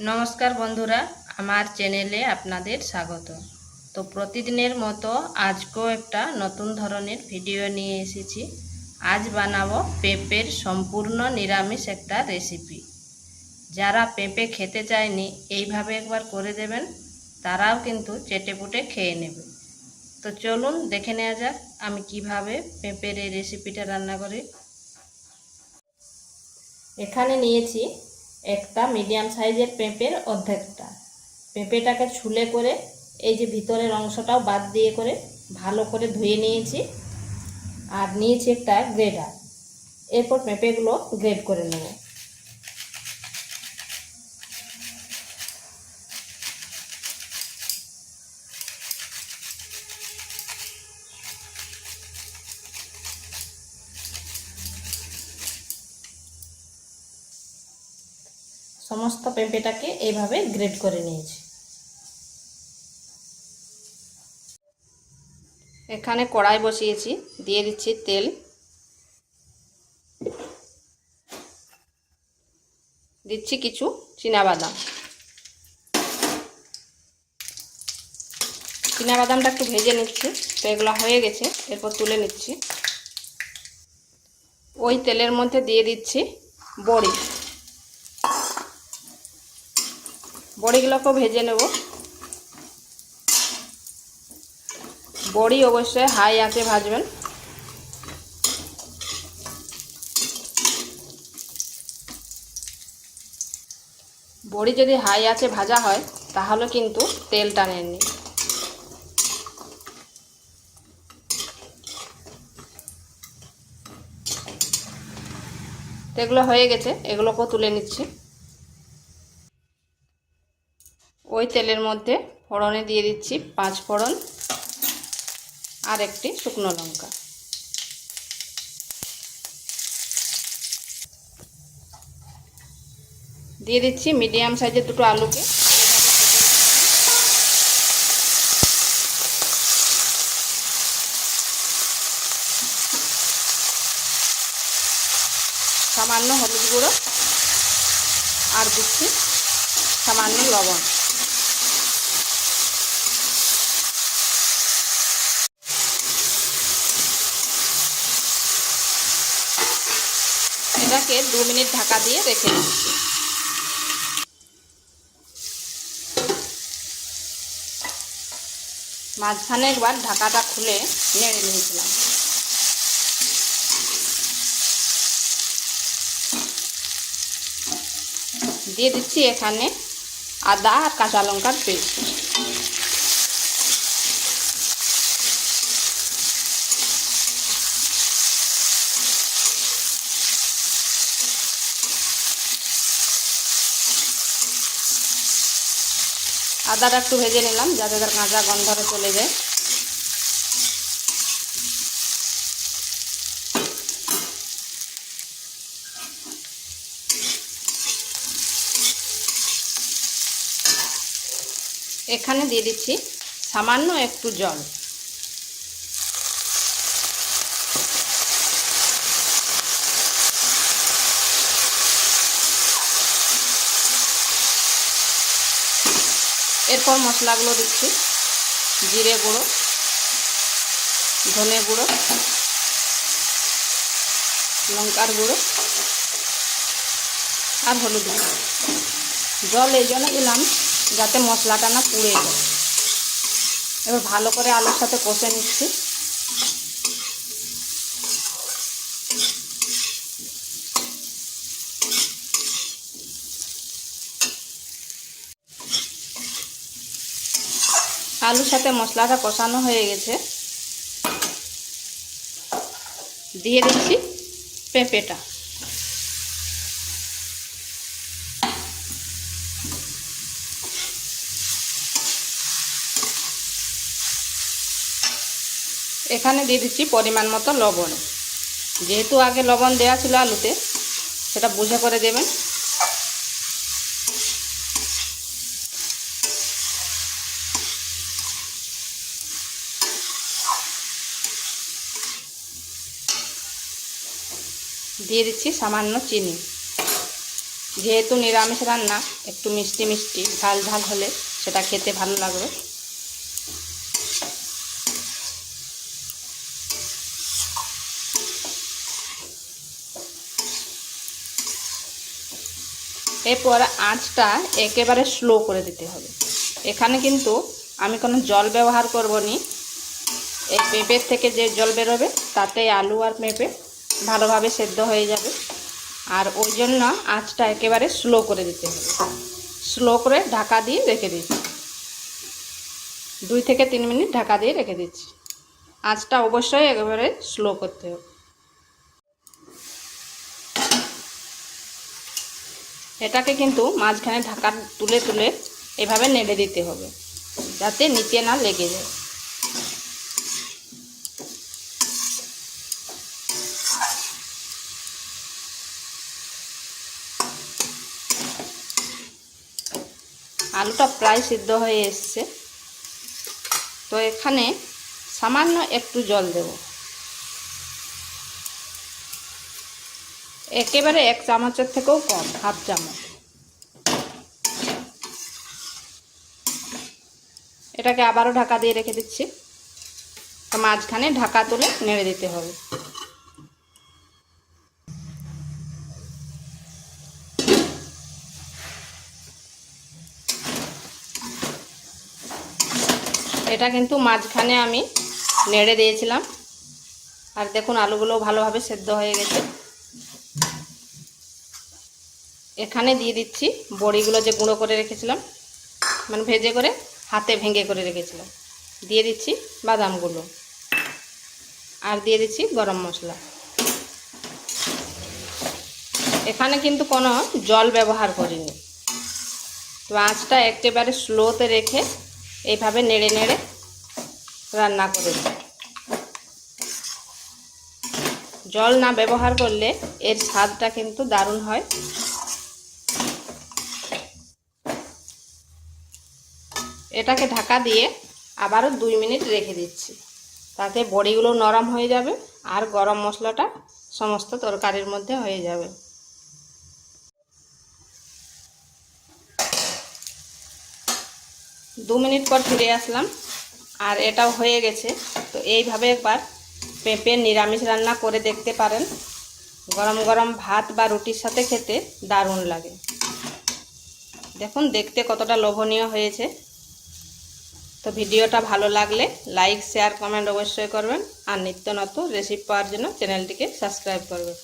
নমস্কার বন্ধুরা, আমার চ্যানেলে আপনাদের স্বাগত। তো প্রতিদিনের মতো আজকেও একটা নতুন ধরনের ভিডিও নিয়ে এসেছি। আজ বানাবো পেঁপের সম্পূর্ণ নিরামিষ একটা রেসিপি। যারা পেঁপে খেতে চায়নি এইভাবে একবার করে দেবেন, তারাও কিন্তু চেটেপুটে খেয়ে নেবে। তো চলুন দেখে নেওয়া যাক আমি কিভাবে পেঁপের এই রেসিপিটা রান্না করি। এখানে নিয়েছি একটা মিডিয়াম সাইজের পেঁপের অর্ধেকটা। পেঁপেটাকে ছুলে করে এই যে ভিতরের অংশটাও বাদ দিয়ে করে ভালো করে ধুয়ে নিয়েছি। আর নিয়েছি একটা গ্রেটার। এরপর পেঁপেগুলো গ্রেড করে নেব। সমস্ত পেঁপেটাকে এইভাবে গ্রেড করে নিয়েছি। এখানে কড়াই বসিয়েছি, দিয়ে দিচ্ছি তেল, দিচ্ছি কিছু চীনাবাদাম। চীনাবাদামটা একটু ভেজে নিচ্ছি। তো এগুলো হয়ে গেছে, এরপর তুলে নিচ্ছি। ওই তেলের মধ্যে দিয়ে দিচ্ছি বড়ি। বড়িগুলোকেও ভেজে নেব। বড়ি অবশ্যই হাই আঁচে ভাজবেন। বড়ি যদি হাই আঁচে ভাজা হয় তাহলে কিন্তু তেল টানেননি। তো এগুলো হয়ে গেছে, এগুলোকেও তুলে নিচ্ছি। ওই তেলের মধ্যে ফোড়নে দিয়ে দিচ্ছি 5 ফোড়ন আর একটি শুকনো লঙ্কা। দিয়ে দিচ্ছি মিডিয়াম সাইজের দুটো আলুকে। সামান্য হলুদ গুঁড়ো আর দিচ্ছি সামান্য লবণ। এটাকে 2 মিনিট ঢাকা দিয়ে রেখে দিচ্ছি। মাঝখানে একবার ঢাকাটা খুলে নেড়ে নিয়েছিলাম। দিয়ে দিচ্ছি এখানে আদা আর কাঁচা লঙ্কার পেস্ট। আদাটা একটু ভেজে নিলাম যাতে তার কাঁচা গন্ধটা চলে যায়। এখানে দিয়ে দিচ্ছি সামান্য একটু জল। এরপর মশলাগুলো দিচ্ছি জিরে গুঁড়ো, ধনে গুঁড়ো, লঙ্কার গুঁড়ো আর হলুদ গুঁড়ো। জল এই জন্য দিলাম যাতে মশলাটা না পুড়ে যায়। এবার ভালো করে আলুর সাথে কষে নিচ্ছি। আলুর সাথে মশলাটা কষানো হয়ে গেছে, দিয়ে দিচ্ছি পেঁপেটা। এখানে দিয়ে দিচ্ছি পরিমাণ মতো লবণ। যেহেতু আগে লবণ দেওয়া ছিল আলুতে, সেটা বুঝে করে দেবেন। দিয়ে দিচ্ছি সামান্য চিনি। যেহেতু নিরামিষ রান্না, একটু মিষ্টি মিষ্টি ঝাল ঝাল হলে সেটা খেতে ভালো লাগবে। এরপর আঁচটা একেবারে স্লো করে দিতে হবে। এখানে কিন্তু আমি কোনো জল ব্যবহার করব না। এই পেঁপের থেকে যে জল বেরোবে তাতে আলু আর পেঁপে ভালোভাবে সেদ্ধ হয়ে যাবে। আর ওই জন্য আঁচটা একেবারে স্লো করে দিতে হবে। স্লো করে ঢাকা দিয়ে রেখে দিচ্ছি। 2 থেকে 3 মিনিট ঢাকা দিয়ে রেখে দিচ্ছি। আঁচটা অবশ্যই একেবারে স্লো করতে হবে। এটাকে কিন্তু মাঝখানে ঢাকা তুলে তুলে এভাবে নেড়ে দিতে হবে, যাতে নিচে না লেগে যায়। আলুটা প্রায় সিদ্ধ হয়ে এসছে, তো এখানে সামান্য একটু জল দেব। একেবারে 1 চামচের থেকেও কম, হাফ চামচ। এটাকে আবারও ঢাকা দিয়ে রেখে দিচ্ছি। মাঝখানে ঢাকা তুলে নেড়ে দিতে হবে। এটা কিন্তু মাঝখানে আমি নেড়ে দিয়েছিলাম, আর দেখুন আলুগুলো ভালোভাবে সেদ্ধ হয়ে গেছে। এখানে দিয়ে দিচ্ছি বড়িগুলো যে গুঁড়ো করে রেখেছিলাম, মানে ভেজে করে হাতে ভেঙে করে রেখেছিলাম। দিয়ে দিচ্ছি বাদামগুলো, আর দিয়ে দিচ্ছি গরম মশলা। এখানে কিন্তু কোনো জল ব্যবহার করিনি। তো আঁচটা একেবারে স্লোতে রেখে এইভাবে নেড়ে নেড়ে রান্না করে দিই। জল না ব্যবহার করলে এর স্বাদটা কিন্তু দারুণ হয়। এটাকে ঢাকা দিয়ে আবারও 2 মিনিট রেখে দিচ্ছি, তাতে বড়িগুলো নরম হয়ে যাবে আর গরম মশলাটা সমস্ত তরকারির মধ্যে হয়ে যাবে। দু মিনিট পর ফিরে আসলাম, আর এটাও হয়ে গেছে। তো এইভাবে একবার পেঁপে নিরামিষ রান্না করে দেখতে পারেন। গরম গরম ভাত বা রুটির সাথে খেতে দারুণ লাগে। দেখুন দেখতে কতটা লোভনীয় হয়েছে। তো ভিডিওটা ভালো লাগলে লাইক, শেয়ার, কমেন্ট অবশ্যই করবেন। আর নিত্য নতুন রেসিপি পাওয়ার জন্য চ্যানেলটিকে সাবস্ক্রাইব করবেন।